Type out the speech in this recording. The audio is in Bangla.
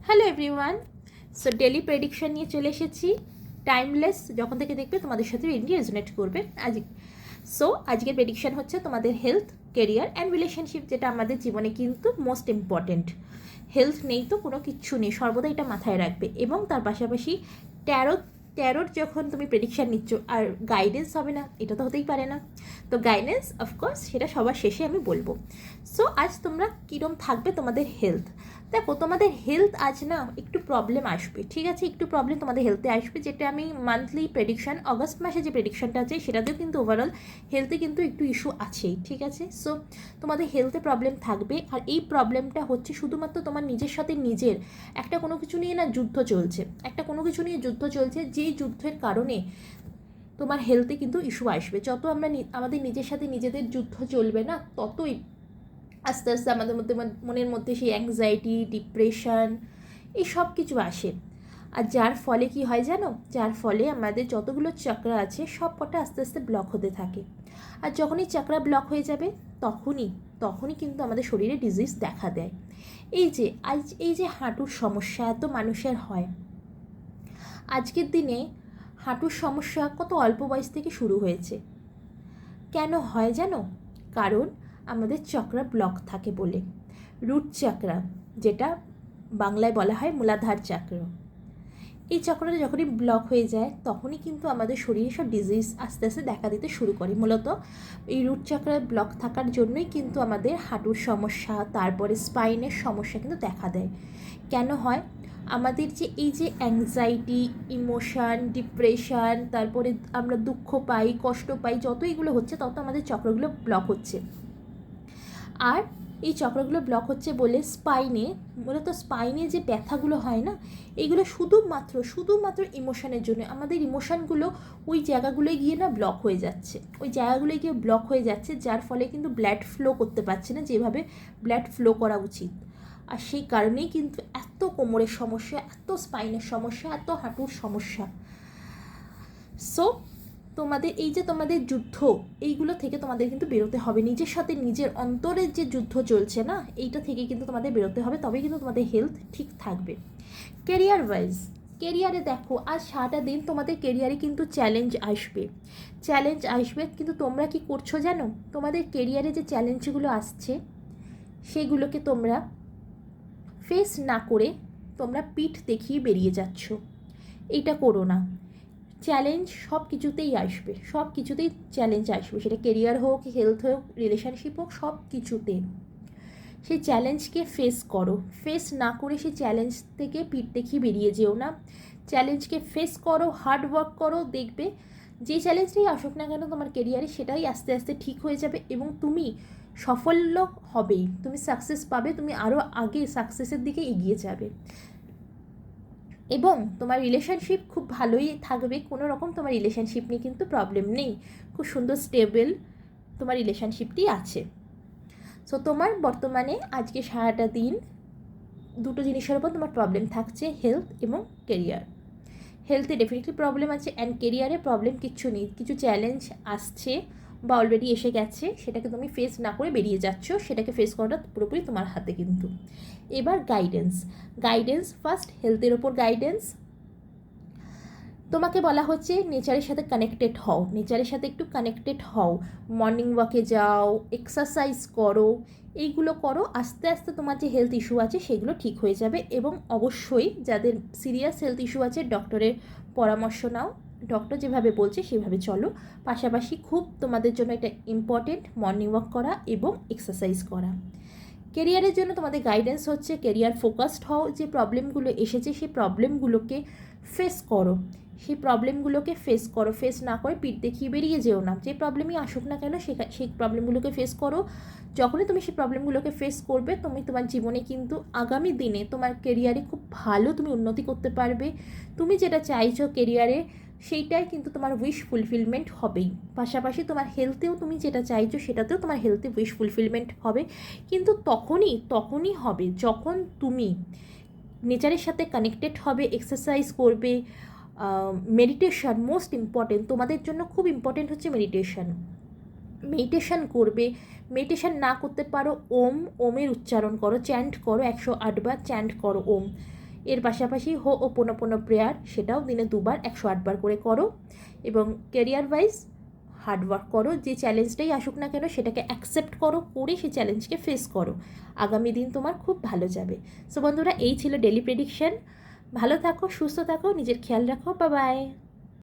Hello everyone. So daily prediction নিয়ে চলে এসেছি। টাইমলেস যখন থেকে দেখবে তোমাদের সাথে ইন্ডি রেজোনেট করবে আজকের প্রেডিকশন হচ্ছে তোমাদের হেলথ, কেরিয়ার অ্যান্ড রিলেশনশিপ, যেটা আমাদের জীবনে কিন্তু মোস্ট ইম্পর্টেন্ট। হেলথ নেই তো কোনো কিচ্ছু নেই, সর্বদা এটা মাথায় রাখবে। এবং তার পাশাপাশি ট্যারোর যখন তুমি প্রেডিকশান নিচ্ছ আর গাইডেন্স হবে না, এটা তো হতেই পারে না। তো গাইডেন্স অফকোর্স সেটা সবার শেষে আমি বলবো। সো আজ তোমরা কীরকম থাকবে তোমাদের হেলথ। দেখো তোমাদের হেলথ আজ না একটু প্রবলেম আসবে, ঠিক আছে, একটু প্রবলেম তোমাদের হেলথে আসবে, যেটা আমি মান্থলি প্রেডিকশান অগস্ট মাসে যে প্রেডিকশানটা আছে সেটাতেও কিন্তু ওভারঅল হেলথে কিন্তু একটু ইস্যু আছেই, ঠিক আছে। সো তোমাদের হেলথে প্রবলেম থাকবে, আর এই প্রবলেমটা হচ্ছে শুধুমাত্র তোমার নিজের সাথে নিজের একটা কোনো কিছু নিয়ে না যুদ্ধ চলছে, একটা কোনো কিছু নিয়ে যুদ্ধ চলছে, যেই যুদ্ধের কারণে তোমার হেলথে কিন্তু ইস্যু আসবে। যত আমরা আমাদের নিজের সাথে নিজেদের যুদ্ধ চলবে না, ততই আস্তে আস্তে আমাদের মধ্যে মনের মধ্যে সেই অ্যাংজাইটি, ডিপ্রেশন, এই সব কিছু আসে। আর যার ফলে কি হয় জানো, যার ফলে আমাদের যতগুলো চাকরা আছে সব কটা আস্তে আস্তে ব্লক হতে থাকে। আর যখনই চাকরা ব্লক হয়ে যাবে তখনই কিন্তু আমাদের শরীরে ডিজিজ দেখা দেয়। এই যে হাঁটুর সমস্যা এত মানুষের হয়, আজকের দিনে হাঁটুর সমস্যা কত অল্প বয়স থেকে শুরু হয়েছে। কেন হয় জানো? কারণ আমাদের চক্রা ব্লক থাকে বলে। রুট চক্রা, যেটা বাংলায় বলা হয় মূলাধার চক্র, এই চক্রটা যখনই ব্লক হয়ে যায় তখনই কিন্তু আমাদের শরীরে সব ডিজিজ আস্তে আস্তে দেখা দিতে শুরু করে। মূলত এই রুট চক্রের ব্লক থাকার জন্যই কিন্তু আমাদের হাঁটুর সমস্যা, তারপরে স্পাইনের সমস্যা কিন্তু দেখা দেয়। কেন হয়? আমাদের এই যে অ্যাংজাইটি, ইমোশান, ডিপ্রেশান, তারপরে আমরা দুঃখ পাই, কষ্ট পাই, যত এগুলো হচ্ছে তত আমাদের চক্রগুলো ব্লক হচ্ছে। আর এই চক্রগুলো ব্লক হচ্ছে বলে মূলত স্পাইনে যে ব্যথাগুলো হয় না, এইগুলো শুধুমাত্র ইমোশনের জন্য। আমাদের ইমোশনগুলো ওই জায়গাগুলোয় গিয়ে না ব্লক হয়ে যাচ্ছে, যার ফলে কিন্তু ব্লাড ফ্লো করতে পারছে না যেভাবে ব্লাড ফ্লো করা উচিত। আর সেই কারণেই কিন্তু এত কোমরের সমস্যা, এত স্পাইনের সমস্যা, এত হাঁটুর সমস্যা। সো তোমাদের যুদ্ধ, এইগুলো থেকে তোমাদের কিন্তু বেরোতে হবে। নিজের সাথে নিজের অন্তরের যে যুদ্ধ চলছে না, এইটা থেকে কিন্তু তোমাদের বেরোতে হবে, তবেই কিন্তু তোমাদের হেলথ ঠিক থাকবে। কেরিয়ারে দেখো, আজ সারাটা দিন তোমাদের কেরিয়ারে কিন্তু চ্যালেঞ্জ আসবে, কিন্তু তোমরা কি করছো জানো? তোমাদের কেরিয়ারে যে চ্যালেঞ্জগুলো আসছে সেগুলোকে তোমরা ফেস না করে তোমরা পিঠ দেখিয়ে বেরিয়ে যাচ্ছ। এইটা করো না। চ্যালেঞ্জ সব কিছুতেই চ্যালেঞ্জ আসবে, সেটা কেরিয়ার হোক, হেলথ হোক, রিলেশনশিপ হোক, সব কিছুতে সেই চ্যালেঞ্জকে ফেস না করে সেই চ্যালেঞ্জ থেকে পিঠ দেখিয়ে বেরিয়ে যেও না। চ্যালেঞ্জকে ফেস করো, হার্ড ওয়ার্ক করো, দেখবে যে চ্যালেঞ্জটাই আসুক না কেন তোমার কেরিয়ারে, সেটাই আস্তে আস্তে ঠিক হয়ে যাবে এবং তুমি সাফল্য হবেই, তুমি সাকসেস পাবে, তুমি আরও আগে সাকসেসের দিকে এগিয়ে যাবে এবং তোমার রিলেশনশিপ খুব ভালোই থাকবে। কোনো রকম তোমার রিলেশনশিপ নিয়ে কিন্তু প্রবলেম নেই, খুব সুন্দর স্টেবল তোমার রিলেশনশিপটি আছে। সো তোমার বর্তমানে আজকে সারাটা দিন দুটো জিনিসের উপর তোমার প্রবলেম থাকছে, হেলথ এবং কেরিয়ার। হেলথে ডেফিনেটলি প্রবলেম আছে, অ্যান্ড কেরিয়ারে প্রবলেম কিচ্ছু নেই। কিছু চ্যালেঞ্জ আসছে বা অলরেডি এসে গেছে, সেটাকে তুমি ফেস না করে বেরিয়ে যাচ্ছ, সেটাকে ফেস করাটা পুরোপুরি তোমার হাতে কিন্তু। এবার গাইডেন্স ফার্স্ট, হেলথের ওপর গাইডেন্স। তোমাকে বলা হচ্ছে নেচারের সাথে একটু কানেক্টেড হও, মর্নিং ওয়াকে যাও, এক্সারসাইজ করো, এইগুলো করো। আস্তে আস্তে তোমার যে হেলথ ইস্যু আছে সেগুলো ঠিক হয়ে যাবে এবং অবশ্যই যাদের সিরিয়াস হেলথ ইস্যু আছে ডক্টরের পরামর্শ নাও, ডক্টর যেভাবে বলছে সেভাবে চলো। পাশাপাশি খুব তোমাদের জন্য এটা ইম্পর্টেন্ট মর্নিং ওয়াক করা এবং এক্সারসাইজ করা। কেরিয়ারের জন্য তোমাদের গাইডেন্স হচ্ছে কেরিয়ার ফোকাসড হও, যে প্রবলেমগুলো এসেছে সেই প্রবলেমগুলোকে ফেস করো, ফেস না করে পিঠ দেখিয়ে বেরিয়ে যেও না। যে প্রবলেমই আসুক না কেন সেই প্রবলেমগুলোকে ফেস করো। যখনই তুমি সেই প্রবলেমগুলোকে ফেস করবে, তুমি তোমার জীবনে কিন্তু আগামী দিনে তোমার কেরিয়ারে খুব ভালো তুমি উন্নতি করতে পারবে। তুমি যেটা চাইছো কেরিয়ারে, সেইটাই কিন্তু তোমার উইশ ফুলফিলমেন্ট হবেই। পাশাপাশি তোমার হেলথেও তুমি যেটা চাইছো সেটাতেও তোমার হেলথে উইশ ফুলফিলমেন্ট হবে, কিন্তু তখনই হবে যখন তুমি নেচারের সাথে কানেক্টেড হবে, এক্সারসাইজ করবে, মেডিটেশন মোস্ট ইম্পর্টেন্ট। তোমাদের জন্য খুব ইম্পর্টেন্ট হচ্ছে মেডিটেশন করবে। মেডিটেশন না করতে পারো, ওমের উচ্চারণ করো, চ্যান্ট করো, 108 বার চ্যান্ট করো ওম। এর পাশাপাশি হো ওপোনোপোনো প্রেয়ার, সেটাও দিনে 2বার 108 বার করে করো। এবং কেরিয়ার ওয়াইজ হার্ডওয়ার্ক করো, যে চ্যালেঞ্জটাই আসুক না কেন সেটাকে অ্যাকসেপ্ট করো, করে সেই চ্যালেঞ্জকে ফেস করো। আগামী দিন তোমার খুব ভালো যাবে। সো বন্ধুরা, এই ছিল ডেলি প্রেডিকশন। ভালো থাকো, সুস্থ থাকো, নিজের খেয়াল রাখো। Bye bye.